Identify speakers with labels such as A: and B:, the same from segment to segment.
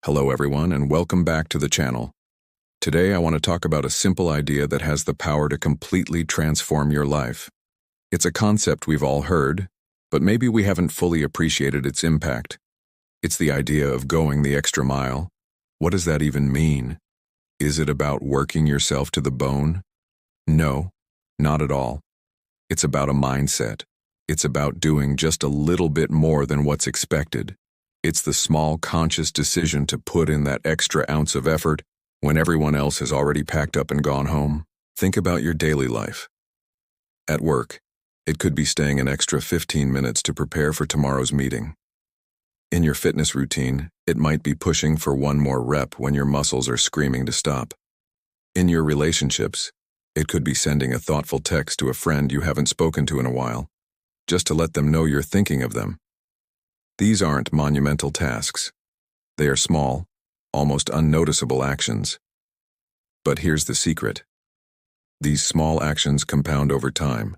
A: Hello everyone and welcome back to the channel. Today I want to talk about a simple idea that has the power to completely transform your life. It's a concept we've all heard, but maybe we haven't fully appreciated its impact. It's the idea of going the extra mile. What does that even mean? Is it about working yourself to the bone? No, not at all. It's about a mindset. It's about doing just a little bit more than what's expected. It's the small, conscious decision to put in that extra ounce of effort when everyone else has already packed up and gone home. Think about your daily life. At work, it could be staying an extra 15 minutes to prepare for tomorrow's meeting. In your fitness routine, it might be pushing for one more rep when your muscles are screaming to stop. In your relationships, it could be sending a thoughtful text to a friend you haven't spoken to in a while, just to let them know you're thinking of them. These aren't monumental tasks. They are small, almost unnoticeable actions. But here's the secret. These small actions compound over time.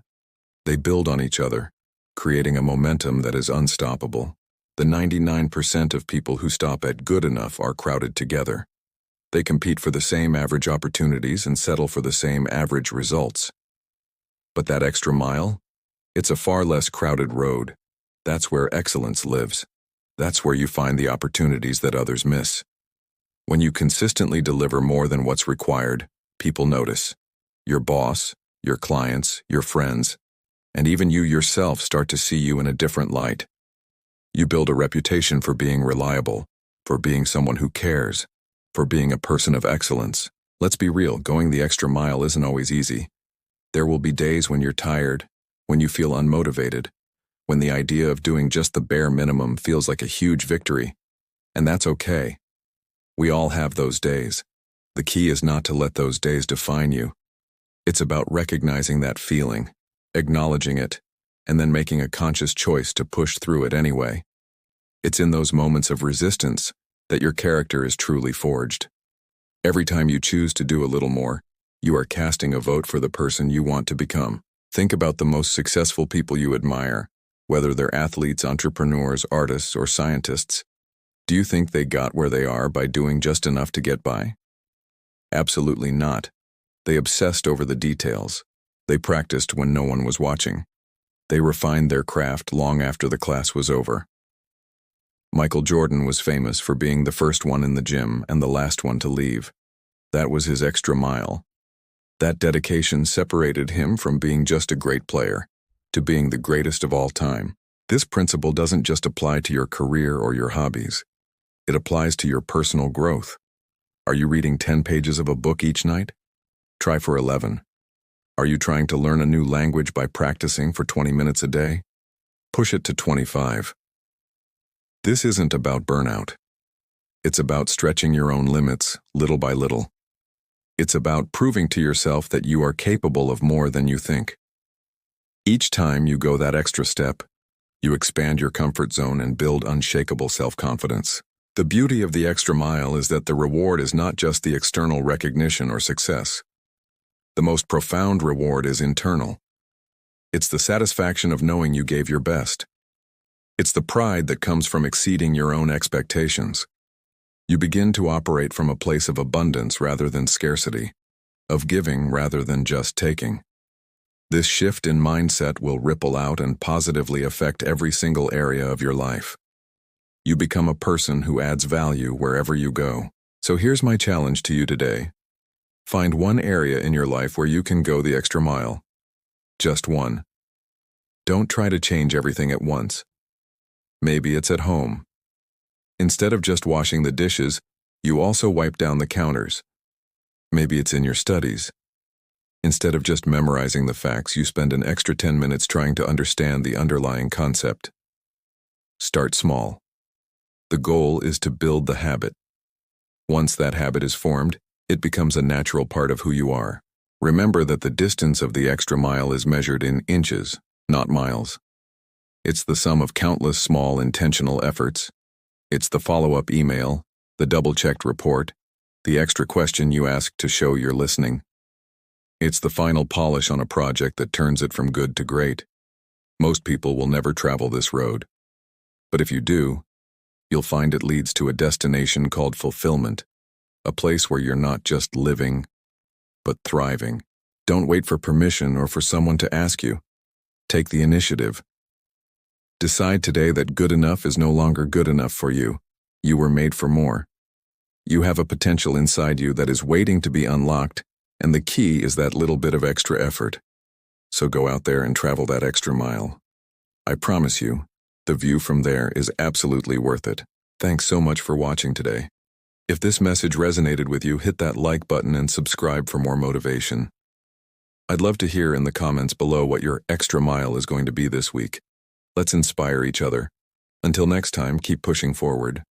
A: They build on each other, creating a momentum that is unstoppable. The 99% of people who stop at good enough are crowded together. They compete for the same average opportunities and settle for the same average results. But that extra mile? It's a far less crowded road. That's where excellence lives. That's where you find the opportunities that others miss. When you consistently deliver more than what's required, people notice. Your boss, your clients, your friends, and even you yourself start to see you in a different light. You build a reputation for being reliable, for being someone who cares, for being a person of excellence. Let's be real, going the extra mile isn't always easy. There will be days when you're tired, when you feel unmotivated, when the idea of doing just the bare minimum feels like a huge victory. And that's okay. We all have those days. The key is not to let those days define you. It's about recognizing that feeling, acknowledging it, and then making a conscious choice to push through it anyway. It's in those moments of resistance that your character is truly forged. Every time you choose to do a little more, you are casting a vote for the person you want to become. Think about the most successful people you admire. Whether they're athletes, entrepreneurs, artists, or scientists, do you think they got where they are by doing just enough to get by? Absolutely not. They obsessed over the details. They practiced when no one was watching. They refined their craft long after the class was over. Michael Jordan was famous for being the first one in the gym and the last one to leave. That was his extra mile. That dedication separated him from being just a great player to being the greatest of all time. This principle doesn't just apply to your career or your hobbies. It applies to your personal growth. Are you reading 10 pages of a book each night? Try for 11. Are you trying to learn a new language by practicing for 20 minutes a day? Push it to 25. This isn't about burnout. It's about stretching your own limits, little by little. It's about proving to yourself that you are capable of more than you think. Each time you go that extra step, you expand your comfort zone and build unshakable self-confidence. The beauty of the extra mile is that the reward is not just the external recognition or success. The most profound reward is internal. It's the satisfaction of knowing you gave your best. It's the pride that comes from exceeding your own expectations. You begin to operate from a place of abundance rather than scarcity, of giving rather than just taking. This shift in mindset will ripple out and positively affect every single area of your life. You become a person who adds value wherever you go. So here's my challenge to you today. Find one area in your life where you can go the extra mile. Just one. Don't try to change everything at once. Maybe it's at home. Instead of just washing the dishes, you also wipe down the counters. Maybe it's in your studies. Instead of just memorizing the facts, you spend an extra 10 minutes trying to understand the underlying concept. Start small. The goal is to build the habit. Once that habit is formed, it becomes a natural part of who you are. Remember that the distance of the extra mile is measured in inches, not miles. It's the sum of countless small intentional efforts. It's the follow-up email, the double-checked report, the extra question you ask to show you're listening. It's the final polish on a project that turns it from good to great. Most people will never travel this road. But if you do, you'll find it leads to a destination called fulfillment, a place where you're not just living, but thriving. Don't wait for permission or for someone to ask you. Take the initiative. Decide today that good enough is no longer good enough for you. You were made for more. You have a potential inside you that is waiting to be unlocked, and the key is that little bit of extra effort. So go out there and travel that extra mile. I promise you, the view from there is absolutely worth it. Thanks so much for watching today. If this message resonated with you, hit that like button and subscribe for more motivation. I'd love to hear in the comments below what your extra mile is going to be this week. Let's inspire each other. Until next time, keep pushing forward.